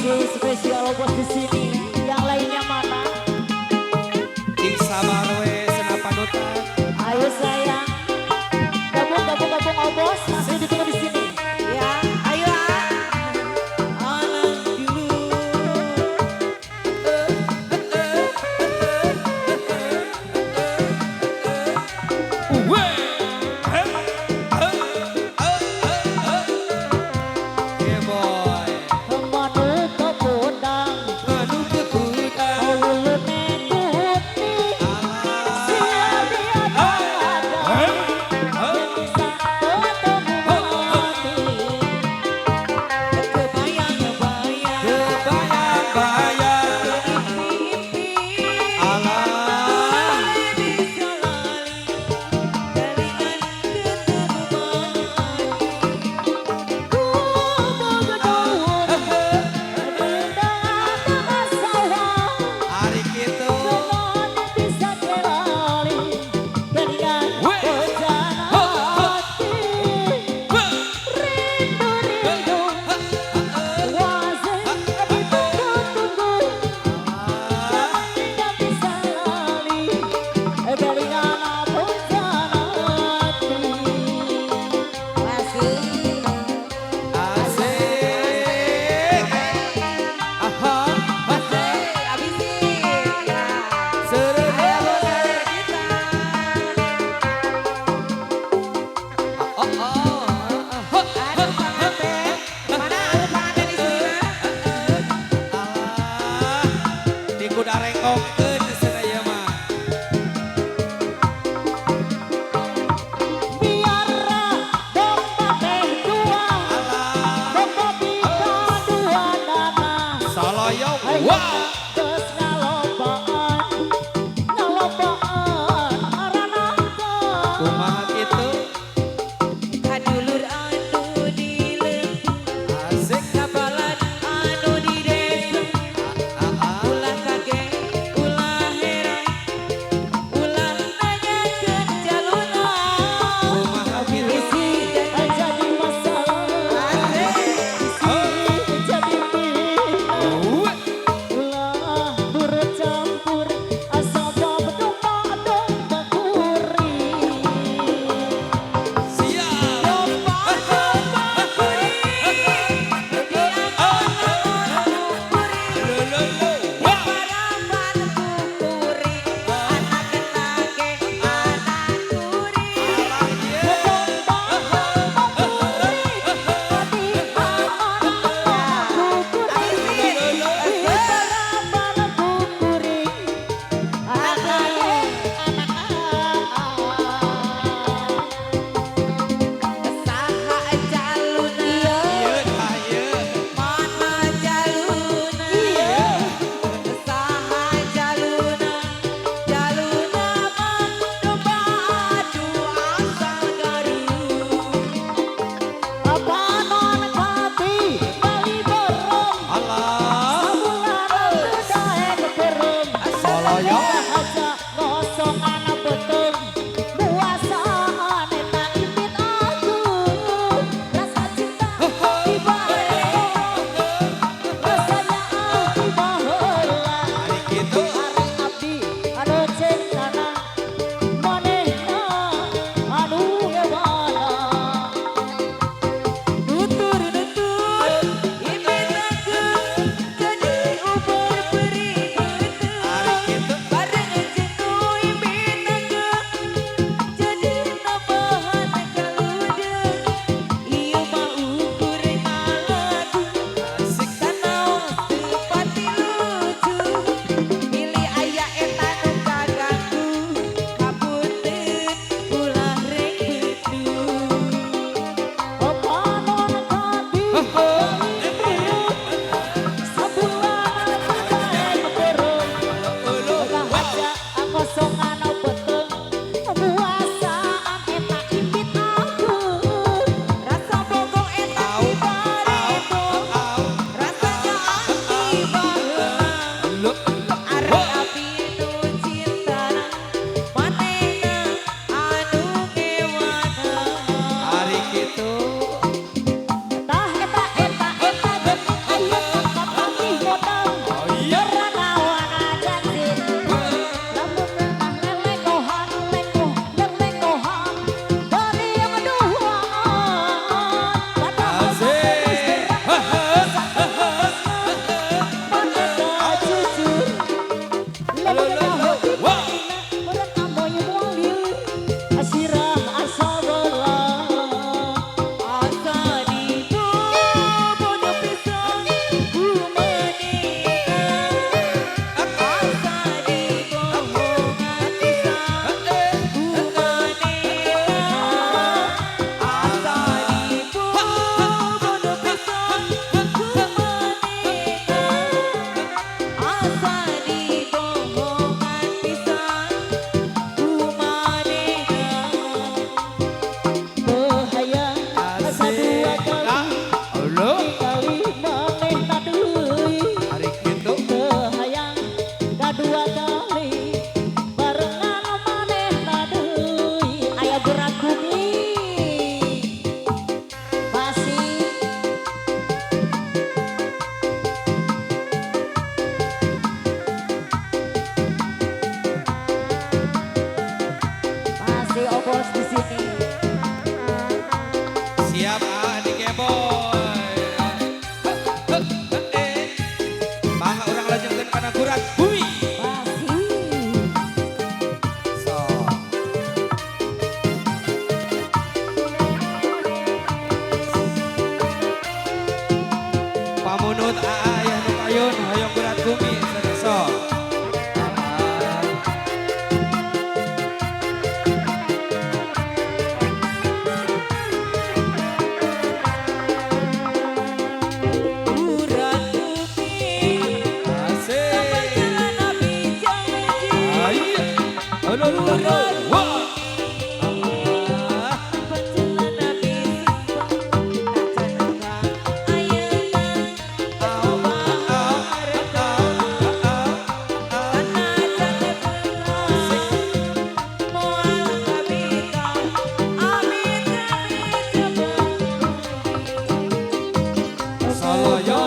Asik spesial bos di sini. Yang lainnya mana? Di Sabarwe Senapanutan. Ayo sayang. Gabung gabung gabung oh bos. Masih ditunggu di sini. Ya, ayo ah. Anak dulu. Yeah boy. Manu kepundang. Anu keputang. Ulu mekuti. Sia dia ada. Yang bisa ketemu hati. Kebayang-bayang. Kebayang-bayang. Impi-impi. Alah. Bisa lali. Teringat ketemu ku boga daun. Benda tengah sawah. Hari gitu. Semuanya bisa kelali. Teringat Weh. bejana hati. Rindu-rindu. Wazir ditunggu-tunggu. Tidak bisa lali. Teringat bejana hati. Asik. Asik. Aha. Seru. Oh, oh. Alah. Di kuda rengkongkeun sadaya mah. Biar domba teh dua, Alah. domba bika dua dana. Saloyo. Ayo Wah. geus ngalobaan aranaka. Kumaha kitu? Kadulur anu dileuh, Asik. kabalan anu di desa. Ulah kaget, ulah heran, ulah nanyakeun jaluna. Kumaha kitu? Isi jadi masalah, isi jadi bingung. Wah. Munut ayah nu payun hoyong berat bumi saneso. Urat bumi Asik. jalan Nabi janji Ayo. Aduh. Wah. jalan Nabi sumpah ayeuna Solo yo